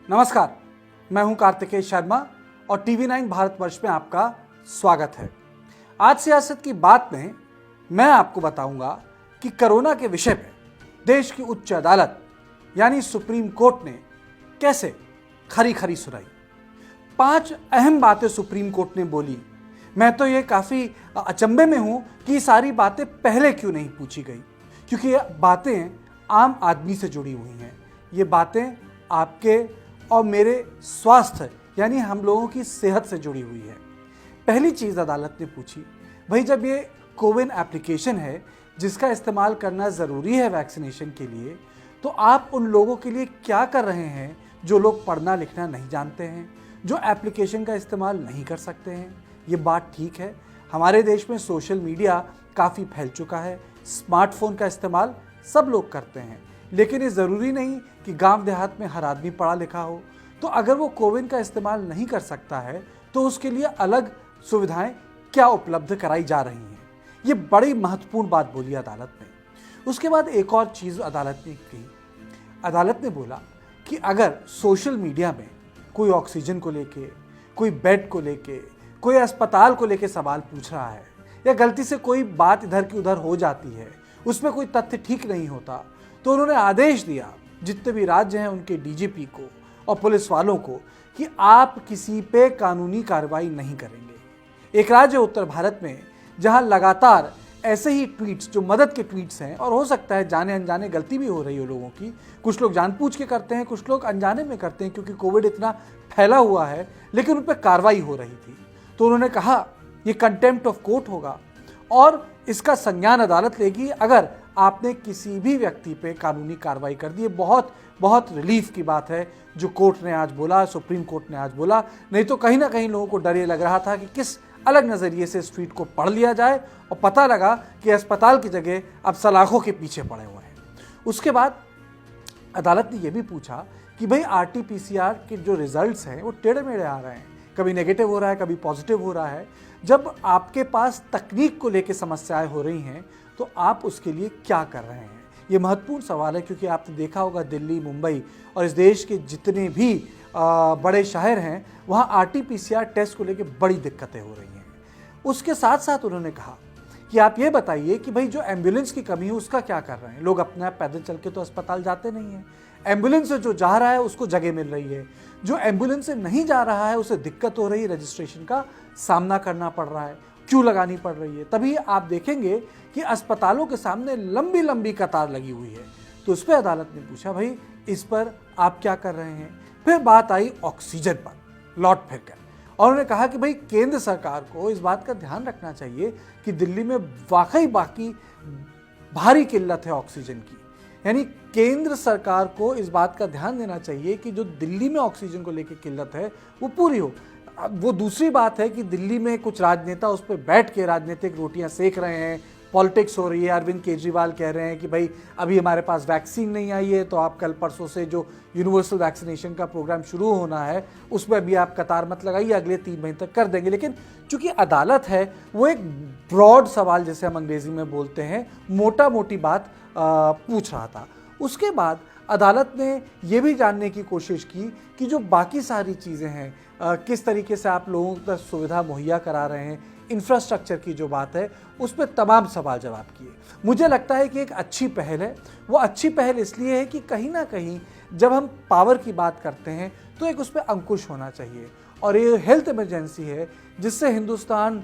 नमस्कार, मैं हूं कार्तिकेय शर्मा और टीवी 9 भारतवर्ष में आपका स्वागत है। आज सियासत की बात में मैं आपको बताऊंगा कि कोरोना के विषय पे देश की उच्च अदालत यानी सुप्रीम कोर्ट ने कैसे खरी खरी सुनाई। 5 अहम बातें सुप्रीम कोर्ट ने बोली। मैं तो ये काफ़ी अचंभे में हूं कि ये सारी बातें पहले क्यों नहीं पूछी गई, क्योंकि ये बातें आम आदमी से जुड़ी हुई हैं। ये बातें आपके और मेरे स्वास्थ्य यानी हम लोगों की सेहत से जुड़ी हुई है। पहली चीज़ अदालत ने पूछी, भाई जब ये कोविन एप्लीकेशन है जिसका इस्तेमाल करना ज़रूरी है वैक्सीनेशन के लिए, तो आप उन लोगों के लिए क्या कर रहे हैं जो लोग पढ़ना लिखना नहीं जानते हैं, जो एप्लीकेशन का इस्तेमाल नहीं कर सकते हैं। ये बात ठीक है, हमारे देश में सोशल मीडिया काफ़ी फैल चुका है, स्मार्टफोन का इस्तेमाल सब लोग करते हैं, लेकिन ये ज़रूरी नहीं कि गांव देहात में हर आदमी पढ़ा लिखा हो। तो अगर वो कोविन का इस्तेमाल नहीं कर सकता है तो उसके लिए अलग सुविधाएं क्या उपलब्ध कराई जा रही हैं। ये बड़ी महत्वपूर्ण बात बोली अदालत ने। उसके बाद एक और चीज़ अदालत ने कही। अदालत ने बोला कि अगर सोशल मीडिया में कोई ऑक्सीजन को लेके, कोई बेड को लेके, कोई अस्पताल को लेके सवाल पूछ रहा है या गलती से कोई बात इधर की उधर हो जाती है, उसमें कोई तथ्य ठीक नहीं होता, तो उन्होंने आदेश दिया जितने भी राज्य हैं उनके डीजीपी को और पुलिस वालों को कि आप किसी पे कानूनी कार्रवाई नहीं करेंगे। एक राज्य उत्तर भारत में जहां लगातार ऐसे ही ट्वीट्स जो मदद के ट्वीट्स हैं, और हो सकता है जाने अनजाने गलती भी हो रही हो लोगों की, कुछ लोग जानबूझ के करते हैं, कुछ लोग अनजाने में करते हैं क्योंकि कोविड इतना फैला हुआ है, लेकिन उन पर कार्रवाई हो रही थी। तो उन्होंने कहा ये कंटेम्प्ट ऑफ कोर्ट होगा और इसका संज्ञान अदालत लेगी अगर आपने किसी भी व्यक्ति पे कानूनी कार्रवाई कर दी। ये बहुत बहुत रिलीफ की बात है जो कोर्ट ने आज बोला, सुप्रीम कोर्ट ने आज बोला। नहीं तो कहीं ना कहीं लोगों को डर ये लग रहा था कि किस अलग नज़रिए से इस ट्वीट को पढ़ लिया जाए और पता लगा कि अस्पताल की जगह अब सलाखों के पीछे पड़े हुए हैं। उसके बाद अदालत ने यह भी पूछा कि भाई RT-PCR के जो रिजल्ट्स हैं वो टेढ़े मेढ़े आ रहे हैं, कभी नेगेटिव हो रहा है, कभी पॉजिटिव हो रहा है। जब आपके पास तकनीक को लेकर समस्याएं हो रही हैं तो आप उसके लिए क्या कर रहे हैं। ये महत्वपूर्ण सवाल है क्योंकि आपने देखा होगा दिल्ली, मुंबई और इस देश के जितने भी बड़े शहर हैं वहाँ RT-PCR टेस्ट को लेकर बड़ी दिक्कतें हो रही हैं। उसके साथ साथ उन्होंने कहा कि आप ये बताइए कि भाई जो एम्बुलेंस की कमी है उसका क्या कर रहे हैं। लोग अपने आप पैदल चल के तो अस्पताल जाते नहीं हैं। एम्बुलेंस से जो जा रहा है उसको जगह मिल रही है, जो एम्बुलेंस से नहीं जा रहा है उसे दिक्कत हो रही है, रजिस्ट्रेशन का सामना करना पड़ रहा है, क्यों लगानी पड़ रही है। तभी आप देखेंगे कि अस्पतालों के सामने लंबी लंबी कतार लगी हुई है। तो उस पर अदालत ने पूछा भाई इस पर आप क्या कर रहे हैं। फिर बात आई ऑक्सीजन पर लौट फिर कर, और उन्होंने कहा कि भाई केंद्र सरकार को इस बात का ध्यान रखना चाहिए कि दिल्ली में वाकई भारी किल्लत है ऑक्सीजन की। यानी केंद्र सरकार को इस बात का ध्यान देना चाहिए कि जो दिल्ली में ऑक्सीजन को लेकर किल्लत है वो पूरी हो। वो दूसरी बात है कि दिल्ली में कुछ राजनेता उस पर बैठ के राजनीतिक रोटियां सेक रहे हैं, पॉलिटिक्स हो रही है। अरविंद केजरीवाल कह रहे हैं कि भाई अभी हमारे पास वैक्सीन नहीं आई है तो आप कल परसों से जो यूनिवर्सल वैक्सीनेशन का प्रोग्राम शुरू होना है उसमें भी आप कतार मत लगाइए, अगले 3 महीने तक कर देंगे। लेकिन चूंकि अदालत है वो एक ब्रॉड सवाल, जैसे हम अंग्रेजी में बोलते हैं, मोटा मोटी बात पूछ रहा था। उसके बाद अदालत ने ये भी जानने की कोशिश की कि जो बाकी सारी चीज़ें हैं, किस तरीके से आप लोगों को सुविधा मुहैया करा रहे हैं, इंफ्रास्ट्रक्चर की जो बात है उस पर तमाम सवाल जवाब किए। मुझे लगता है कि एक अच्छी पहल है। वो अच्छी पहल इसलिए है कि कहीं ना कहीं जब हम पावर की बात करते हैं तो एक उस पर अंकुश होना चाहिए, और ये हेल्थ इमरजेंसी है जिससे हिंदुस्तान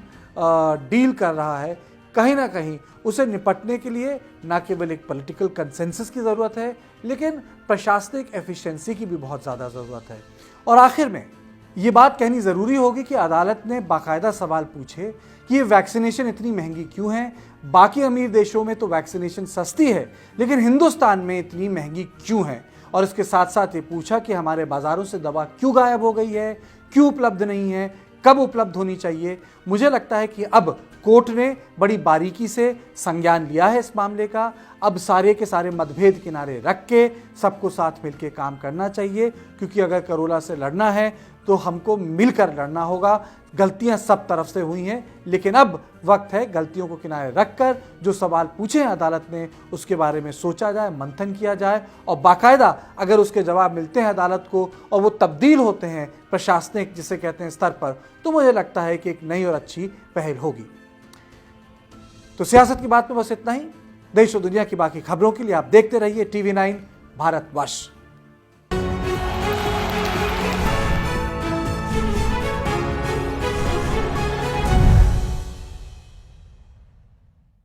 डील कर रहा है। कहीं ना कहीं उसे निपटने के लिए ना केवल एक पॉलिटिकल कंसेंसस की ज़रूरत है लेकिन प्रशासनिक एफिशिएंसी की भी बहुत ज़्यादा ज़रूरत है। और आखिर में ये बात कहनी ज़रूरी होगी कि अदालत ने बाकायदा सवाल पूछे कि ये वैक्सीनेशन इतनी महंगी क्यों है। बाकी अमीर देशों में तो वैक्सीनेशन सस्ती है लेकिन हिंदुस्तान में इतनी महंगी क्यों है। और इसके साथ साथ ये पूछा कि हमारे बाज़ारों से दवा क्यों गायब हो गई है, क्यों उपलब्ध नहीं है, कब उपलब्ध होनी चाहिए। मुझे लगता है कि अब कोर्ट ने बड़ी बारीकी से संज्ञान लिया है इस मामले का। अब सारे के सारे मतभेद किनारे रख के सबको साथ मिलकर काम करना चाहिए, क्योंकि अगर कोरोना से लड़ना है तो हमको मिलकर लड़ना होगा। गलतियां सब तरफ से हुई हैं, लेकिन अब वक्त है गलतियों को किनारे रखकर जो सवाल पूछे हैं अदालत ने उसके बारे में सोचा जाए, मंथन किया जाए और बाकायदा अगर उसके जवाब मिलते हैं अदालत को और वो तब्दील होते हैं प्रशासनिक जिसे कहते हैं स्तर पर, तो मुझे लगता है कि एक नई और अच्छी पहल होगी। तो सियासत की बात में बस इतना ही। देश और दुनिया की बाकी खबरों के लिए आप देखते रहिए TV9 भारतवर्ष।